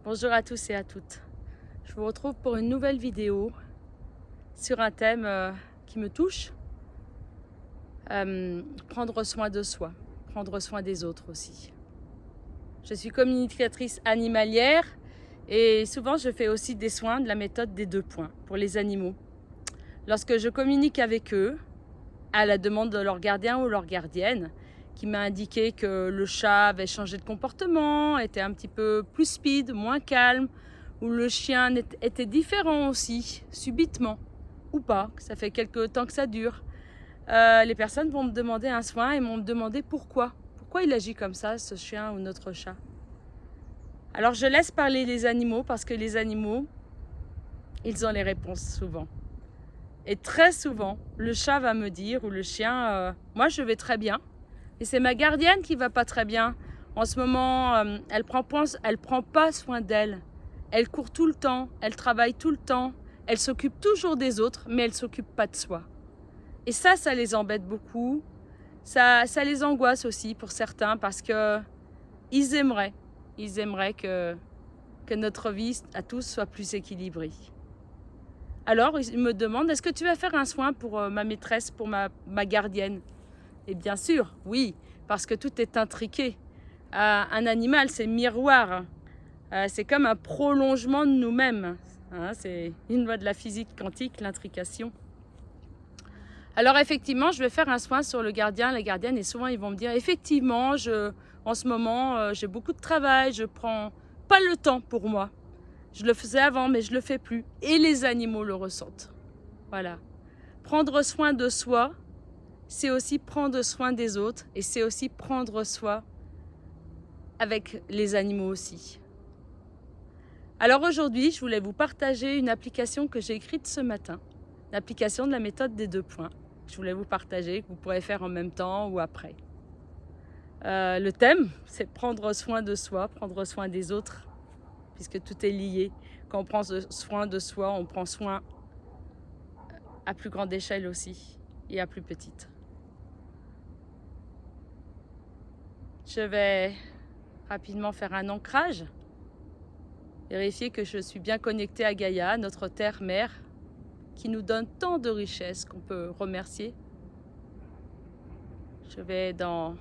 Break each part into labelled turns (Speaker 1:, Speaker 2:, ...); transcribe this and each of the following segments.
Speaker 1: Bonjour à tous et à toutes. Je vous retrouve pour une nouvelle vidéo sur un thème qui me touche. Prendre soin de soi, prendre soin des autres aussi. Je suis communicatrice animalière et souvent je fais aussi des soins de la méthode des 2 points pour les animaux. Lorsque je communique avec eux, à la demande de leur gardien ou leur gardienne, qui m'a indiqué que le chat avait changé de comportement, était un petit peu plus speed, moins calme, ou le chien était différent aussi, subitement, ou pas, que ça fait quelque temps que ça dure. Les personnes vont me demander un soin et vont me demander pourquoi. Pourquoi il agit comme ça, ce chien ou notre chat. Alors je laisse parler les animaux parce que les animaux, ils ont les réponses souvent. Et très souvent, le chat va me dire, ou le chien, moi je vais très bien. Et c'est ma gardienne qui va pas très bien. En ce moment, elle prend pas soin d'elle. Elle court tout le temps, elle travaille tout le temps, elle s'occupe toujours des autres, mais elle s'occupe pas de soi. Et ça les embête beaucoup. Ça les angoisse aussi pour certains parce que ils aimeraient que notre vie à tous soit plus équilibrée. Alors, ils me demandent, est-ce que tu vas faire un soin pour ma maîtresse, pour ma gardienne? Et bien sûr, oui, parce que tout est intriqué. Un animal, c'est miroir. C'est comme un prolongement de nous-mêmes. C'est une loi de la physique quantique, l'intrication. Alors effectivement, je vais faire un soin sur le gardien, la gardienne, et souvent ils vont me dire, effectivement, en ce moment, j'ai beaucoup de travail, je prends pas le temps pour moi. Je le faisais avant, mais je le fais plus. Et les animaux le ressentent. Voilà. Prendre soin de soi, c'est aussi prendre soin des autres et c'est aussi prendre soin avec les animaux aussi. Alors aujourd'hui, je voulais vous partager une application que j'ai écrite ce matin. L'application de la méthode des 2 points. Je voulais vous partager, que vous pourrez faire en même temps ou après. Le thème, c'est prendre soin de soi, prendre soin des autres, puisque tout est lié. Quand on prend soin de soi, on prend soin à plus grande échelle aussi et à plus petite. Je vais rapidement faire un ancrage, vérifier que je suis bien connectée à Gaïa, notre terre-mère, qui nous donne tant de richesses qu'on peut remercier. Je vais dans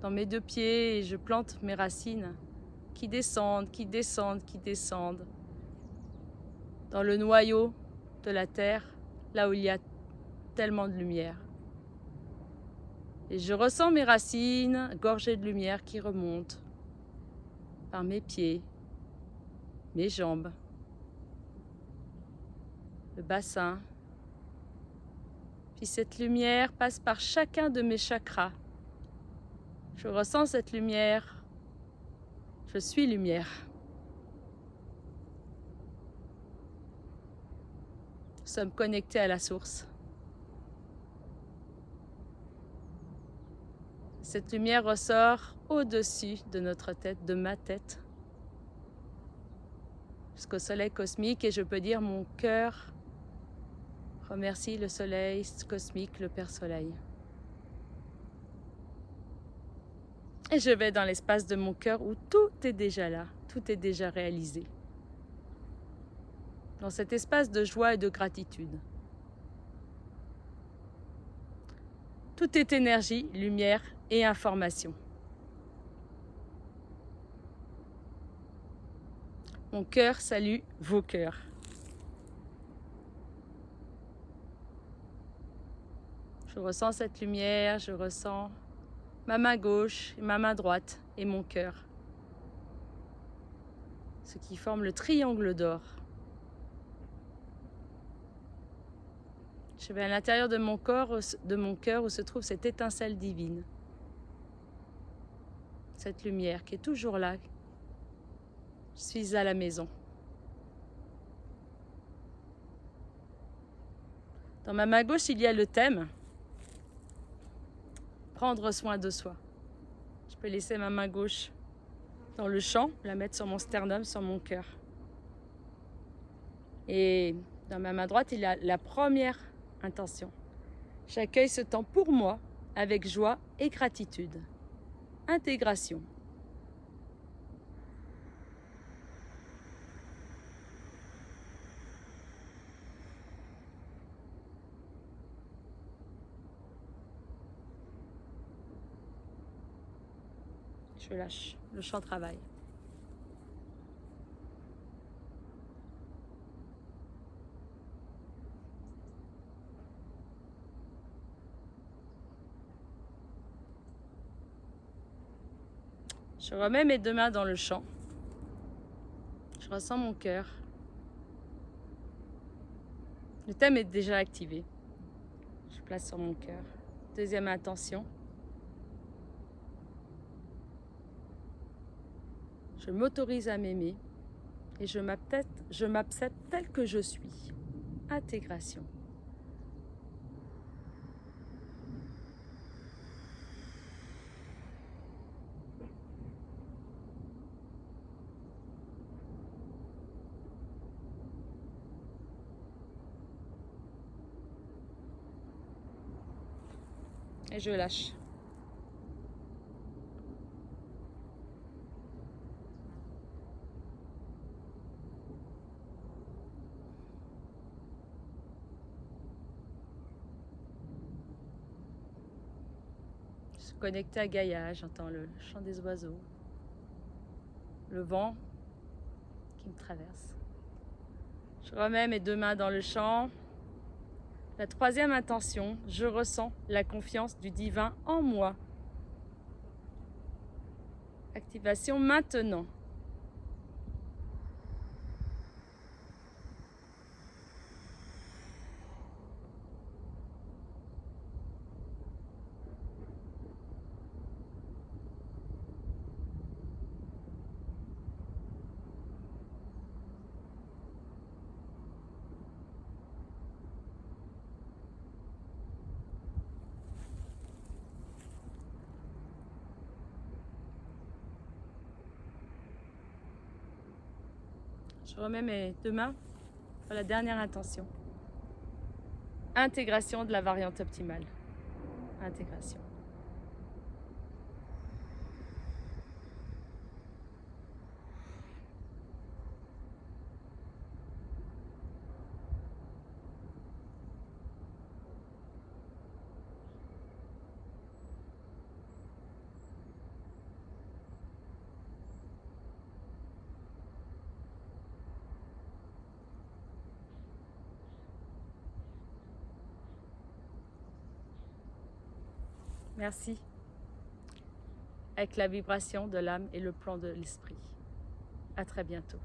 Speaker 1: mes 2 pieds et je plante mes racines qui descendent, qui descendent, qui descendent dans le noyau de la terre, là où il y a tellement de lumière. Et je ressens mes racines gorgées de lumière qui remontent par mes pieds, mes jambes, le bassin. Puis cette lumière passe par chacun de mes chakras. Je ressens cette lumière. Je suis lumière. Nous sommes connectés à la source. Cette lumière ressort au-dessus de notre tête, de ma tête, jusqu'au soleil cosmique, et je peux dire mon cœur remercie le soleil cosmique, le Père Soleil. Et je vais dans l'espace de mon cœur où tout est déjà là, tout est déjà réalisé. Dans cet espace de joie et de gratitude. Tout est énergie, lumière et information. Mon cœur salue vos cœurs. Je ressens cette lumière, je ressens ma main gauche et ma main droite et mon cœur. Ce qui forme le triangle d'or. Je vais à l'intérieur de mon corps, de mon cœur, où se trouve cette étincelle divine. Cette lumière qui est toujours là. Je suis à la maison. Dans ma main gauche, il y a le thème. Prendre soin de soi. Je peux laisser ma main gauche dans le champ, la mettre sur mon sternum, sur mon cœur. Et dans ma main droite, il y a la première intention. J'accueille ce temps pour moi avec joie et gratitude. Intégration. Je lâche. Le champ travaille. Je remets mes deux mains dans le champ. Je ressens mon cœur. Le thème est déjà activé. Je place sur mon cœur. Deuxième intention. Je m'autorise à m'aimer et je m'accepte tel que je suis. Intégration. Et je lâche. Je suis connectée à Gaïa, j'entends le chant des oiseaux, le vent qui me traverse. Je remets mes deux mains dans le champ. La troisième intention, je ressens la confiance du divin en moi. Activation maintenant. Je remets mes deux mains pour la dernière intention. Intégration de la variante optimale. Intégration. Merci. Avec la vibration de l'âme et le plan de l'esprit. À très bientôt.